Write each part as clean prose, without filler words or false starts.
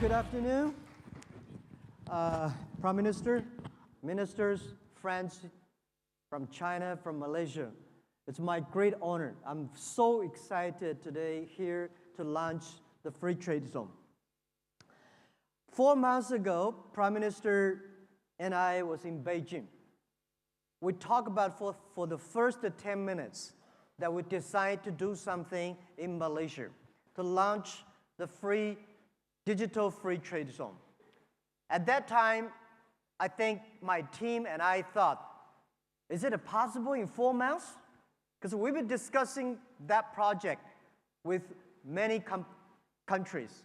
Good afternoon, Prime Minister, ministers, friends from China, from Malaysia. It's my great honor. I'm so excited today here to launch the Free Trade Zone. 4 months ago, Prime Minister and I was in Beijing. We talked about for the first 10 minutes that we decided to do something in Malaysia to launch the digital free trade zone. At that time, I think my team and I thought, is it possible in 4 months? Because we've been discussing that project with many countries,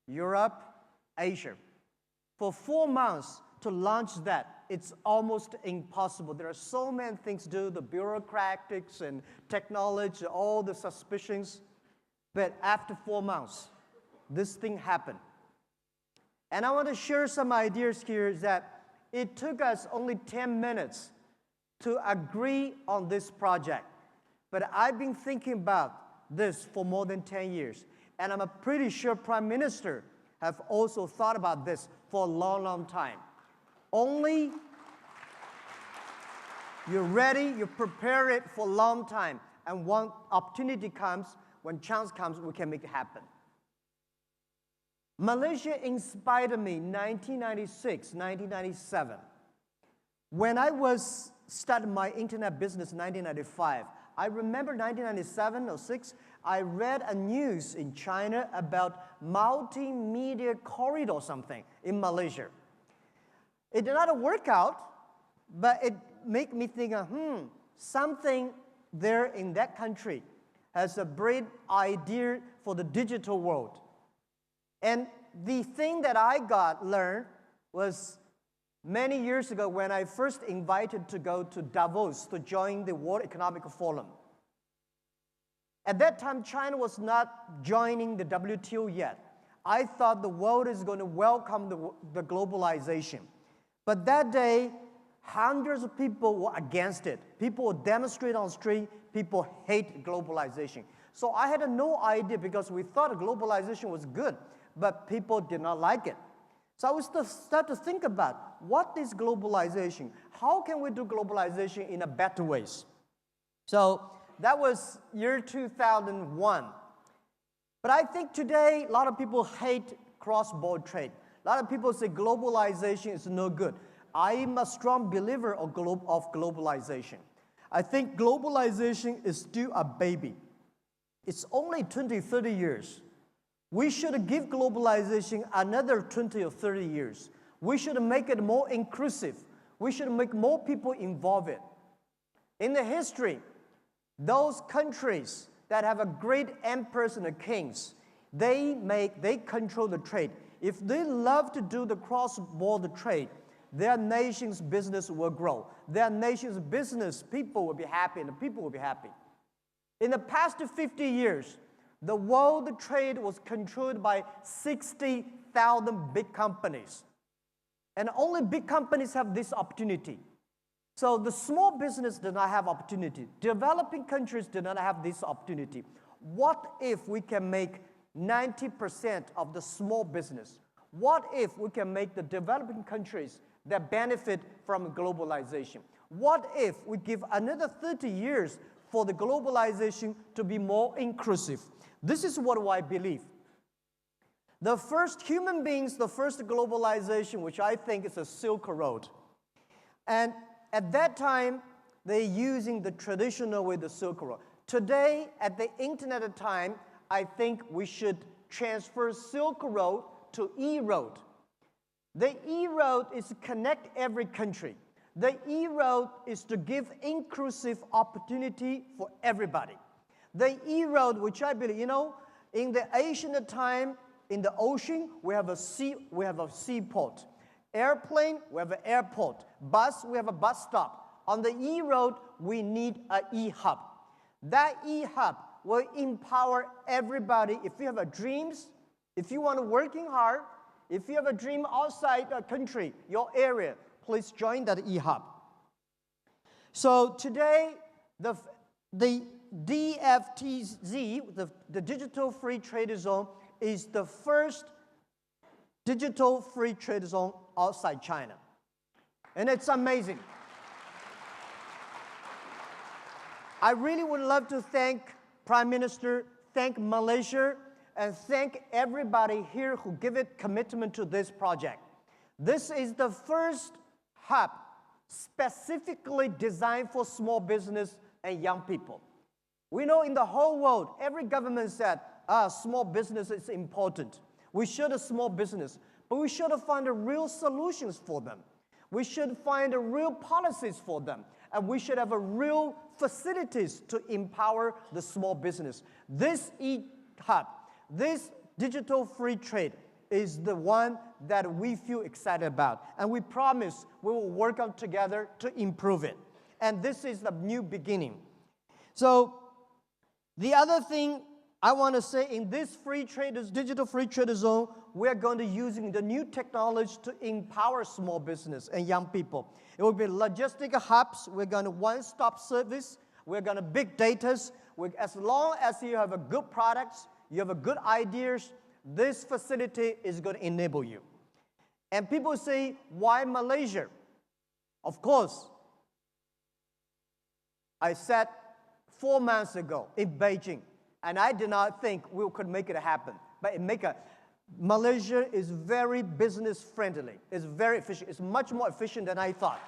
Europe, Asia. For 4 months to launch that, it's almost impossible. There are so many things to do, the bureaucratics and technology, all the suspicions. But after 4 months, this thing happened. And I want to share some ideas here that it took us only 10 minutes to agree on this project. But I've been thinking about this for more than 10 years. And I'm pretty sure Prime Minister have also thought about this for a long, long time. Only you're ready, you prepare it for a long time. And when opportunity comes, when chance comes, we can make it happen. Malaysia inspired me in 1996, 1997. When I was starting my internet business in 1995, I remember 1997 or 6, I read a news in China about multimedia corridor or something in Malaysia. It did not work out, but it made me think, something there in that country has a great idea for the digital world. And the thing that I learned was many years ago when I first invited to go to Davos to join the World Economic Forum. At that time, China was not joining the WTO yet. I thought the world is going to welcome the globalization. But that day, hundreds of people were against it. People would demonstrate on the street. People hate globalization. So I had no idea because we thought globalization was good, but people did not like it. So I was start to think about what is globalization? How can we do globalization in a better ways? So that was year 2001. But I think today a lot of people hate cross-border trade. A lot of people say globalization is no good. I am a strong believer of globalization. I think globalization is still a baby. It's only 20, 30 years. We should give globalization another 20 or 30 years. We should make it more inclusive. We should make more people involved in it. In the history, those countries that have a great emperors and kings, they control the trade. If they love to do the cross-border trade, their nation's business will grow. Their nation's business people will be happy and the people will be happy. In the past 50 years, the world trade was controlled by 60,000 big companies. And only big companies have this opportunity. So the small business did not have opportunity. Developing countries did not have this opportunity. What if we can make 90% of the small business? What if we can make the developing countries that benefit from globalization? What if we give another 30 years for the globalization to be more inclusive? This is what I believe. The first human beings, the first globalization, which I think is a Silk Road. And at that time, they're using the traditional way, the Silk Road. Today, at the internet time, I think we should transfer Silk Road to E-Road. The E-Road is to connect every country. The E-Road is to give inclusive opportunity for everybody. The E-Road, which I believe, in the ancient time, in the ocean, we have a seaport. Airplane, we have an airport. Bus, we have a bus stop. On the E-Road, we need an E-Hub. That E-Hub will empower everybody. If you have dreams, if you want to working hard, if you have a dream outside the country, your area, please join that E-Hub. So today, the DFTZ, the Digital Free Trade Zone, is the first digital free trade zone outside China. And it's amazing. I really would love to thank Prime Minister, thank Malaysia, and thank everybody here who give it commitment to this project. This is the first hub specifically designed for small business and young people. We know in the whole world, every government said, small business is important. We should have small business, but we should find real solutions for them. We should find real policies for them, and we should have real facilities to empower the small business. This e-hub, this digital free trade is the one that we feel excited about, and we promise we will work on together to improve it. And this is the new beginning. So the other thing I want to say, in this free trade, this digital free trade zone, we're going to using the new technology to empower small business and young people. It will be logistic hubs. We're going to one-stop service. We're going to big data. As long as you have a good products, you have a good ideas, this facility is going to enable you. And people say, why Malaysia? Of course, I said 4 months ago in Beijing, and I did not think we could make it happen. But Malaysia is very business friendly. It's very efficient. It's much more efficient than I thought.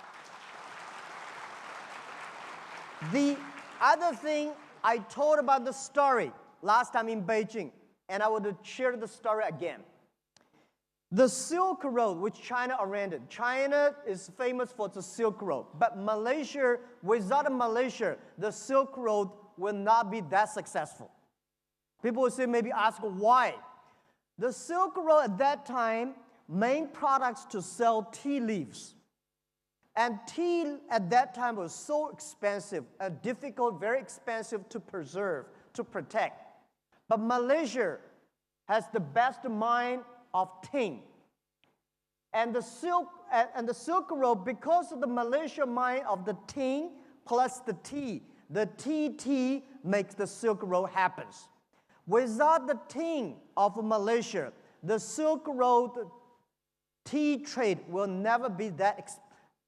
The other thing, I told about the story last time in Beijing, and I would share the story again. The Silk Road, which China oriented. China is famous for the Silk Road, but Malaysia, without Malaysia, the Silk Road will not be that successful. People will say, maybe ask why. The Silk Road at that time, main products to sell tea leaves. And tea at that time was so expensive and difficult, very expensive to preserve, to protect. But Malaysia has the best mine of tin. And the Silk Road, because of the Malaysia mine of the tin plus the tea makes the Silk Road happen. Without the tin of Malaysia, the Silk Road tea trade will never be that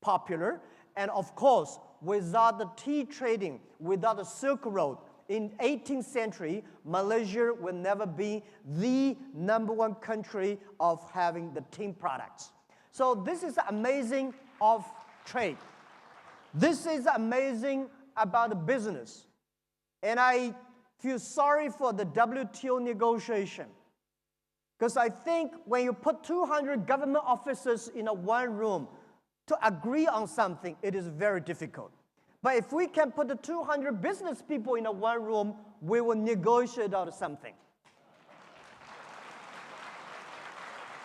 popular. And of course, without the tea trading, without the Silk Road, in 18th century, Malaysia will never be the #1 country of having the tin products. So this is amazing of trade. This is amazing about the business. And I feel sorry for the WTO negotiation. Because I think when you put 200 government officers in one room to agree on something, it is very difficult. But if we can put the 200 business people in one room, we will negotiate out something.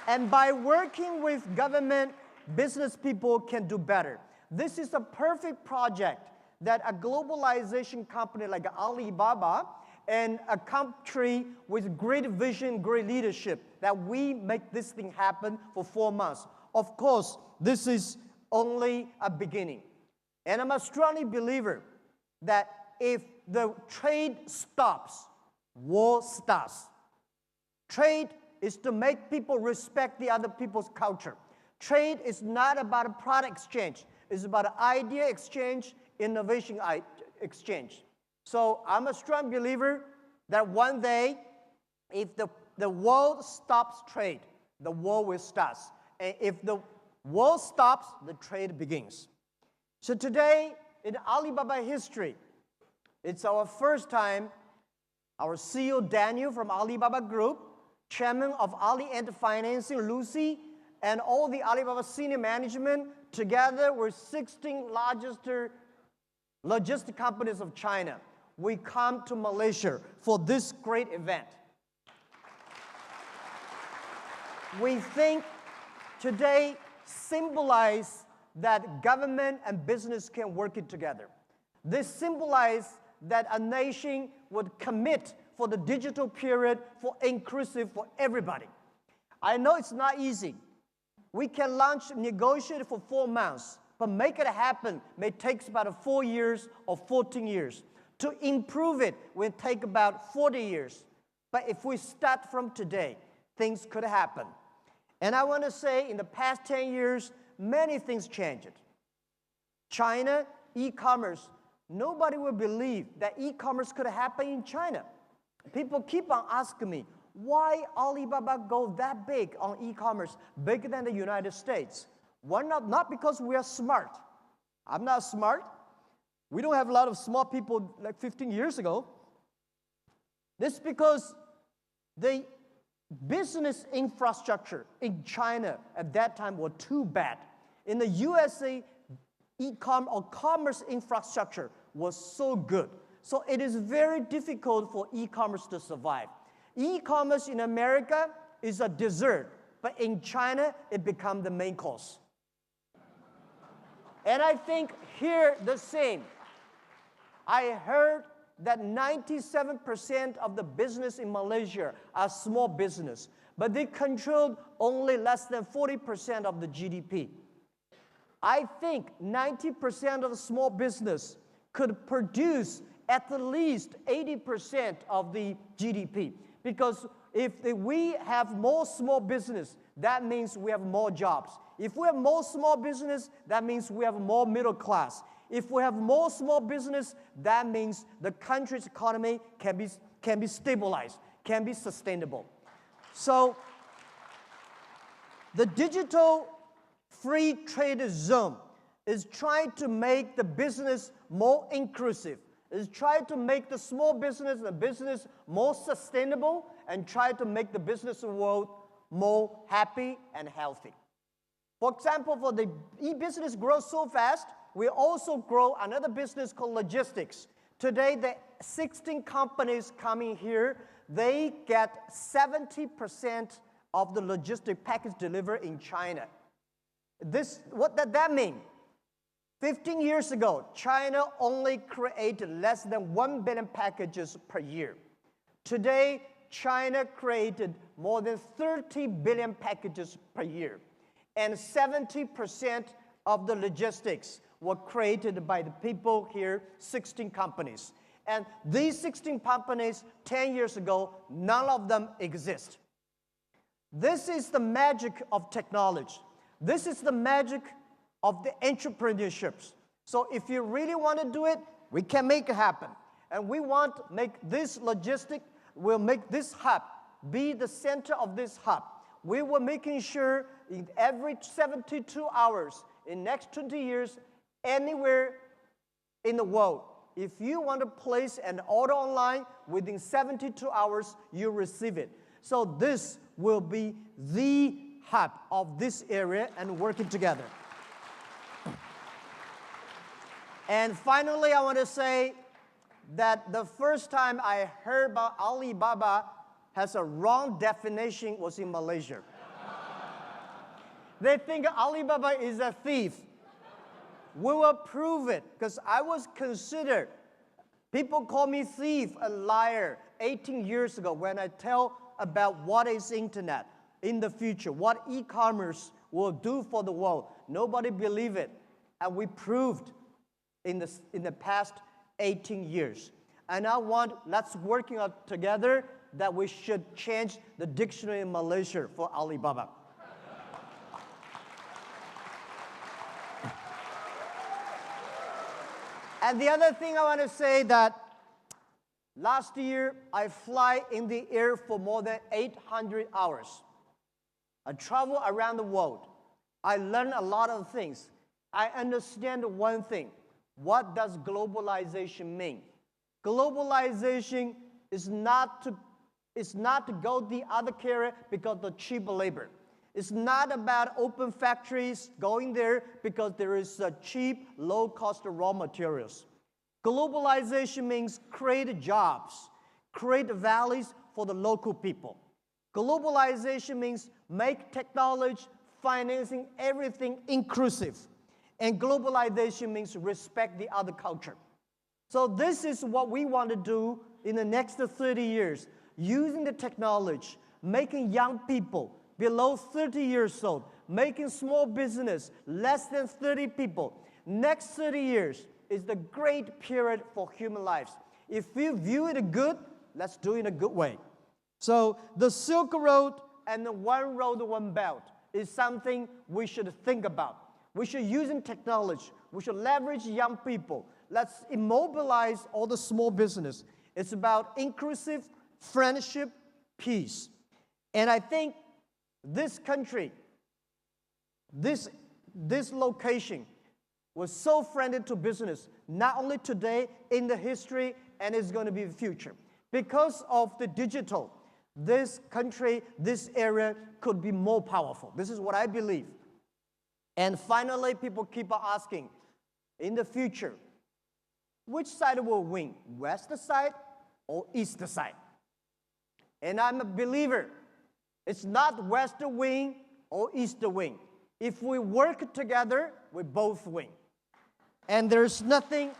And by working with government, business people can do better. This is a perfect project that a globalization company like Alibaba and a country with great vision, great leadership, that we make this thing happen for 4 months. Of course, this is only a beginning. And I'm a strongly believer that if the trade stops, war starts. Trade is to make people respect the other people's culture. Trade is not about a product exchange. It's about idea exchange, innovation exchange. So I'm a strong believer that one day, if the world stops trade, the war will start. And if the world stops, the trade begins. So today, in Alibaba history, it's our first time, our CEO Daniel from Alibaba Group, Chairman of Ali Ant Financing, Lucy, and all the Alibaba senior management, together with 16 largest logistic companies of China, we come to Malaysia for this great event. We think today symbolize that government and business can work it together. This symbolizes that a nation would commit for the digital period for inclusive for everybody. I know it's not easy. We can launch, negotiate for 4 months, but make it happen may take about 4 years or 14 years. To improve it will take about 40 years. But if we start from today, things could happen. And I want to say in the past 10 years, many things changed. China, e-commerce, nobody would believe that e-commerce could happen in China. People keep on asking me, why Alibaba go that big on e-commerce, bigger than the United States? Why not? Not because we are smart. I'm not smart. We don't have a lot of smart people like 15 years ago. This is because the business infrastructure in China at that time was too bad. In the USA, commerce infrastructure was so good. So it is very difficult for e-commerce to survive. E-commerce in America is a dessert, but in China, it becomes the main course. And I think here the same. I heard that 97% of the business in Malaysia are small business, but they control only less than 40% of the GDP. I think 90% of the small business could produce at least 80% of the GDP. Because if we have more small business, that means we have more jobs. If we have more small business, that means we have more middle class. If we have more small business, that means the country's economy can be stabilized, can be sustainable. So the digital free trade zone is trying to make the business more inclusive, is trying to make the small business and the business more sustainable, and try to make the business world more happy and healthy. For example, for the e-business grows so fast, we also grow another business called logistics. Today, the 16 companies coming here, they get 70% of the logistic package delivered in China. What does that mean? 15 years ago, China only created less than 1 billion packages per year. Today, China created more than 30 billion packages per year. And 70% of the logistics were created by the people here, 16 companies. And these 16 companies, 10 years ago, none of them exist. This is the magic of technology. This is the magic of the entrepreneurships. So if you really want to do it, we can make it happen. And we want to make this logistic, we'll make this hub be the center of this hub. We were making sure in every 72 hours, in next 20 years, anywhere in the world, if you want to place an order online, within 72 hours, you receive it. So this will be the hub of this area and working together. And finally, I want to say that the first time I heard about Alibaba has a wrong definition was in Malaysia. They think Alibaba is a thief. We will prove it, because I was considered, people call me thief, a liar, 18 years ago when I tell about what is internet in the future, what e-commerce will do for the world. Nobody believed it, and we proved in the past 18 years. And I want, let's working out together that we should change the dictionary in Malaysia for Alibaba. And the other thing I want to say that last year, I fly in the air for more than 800 hours. I travel around the world. I learn a lot of things. I understand one thing. What does globalization mean? Globalization is not to go the other carrier because of the cheap labor. It's not about open factories going there because there is a cheap, low-cost raw materials. Globalization means create jobs, create values for the local people. Globalization means make technology, financing, everything inclusive. And globalization means respect the other culture. So this is what we want to do in the next 30 years, using the technology, making young people below 30 years old, making small business, less than 30 people. Next 30 years is the great period for human lives. If we view it good, let's do it in a good way. So the Silk Road and the one road, one belt is something we should think about. We should use technology. We should leverage young people. Let's immobilize all the small business. It's about inclusive friendship, peace. And I think this country, this location was so friendly to business, not only today, in the history, and it's going to be the future. Because of the digital, this country, this area could be more powerful. This is what I believe. And finally, people keep on asking, in the future, which side will win, west side or east side? And I'm a believer, it's not west wing or east wing. If we work together, we both win. And there's nothing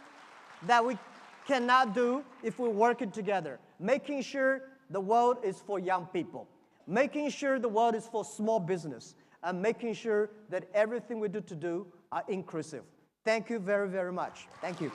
that we cannot do if we work together. Making sure the world is for young people. Making sure the world is for small business. And making sure that everything we do are inclusive. Thank you very, very much. Thank you.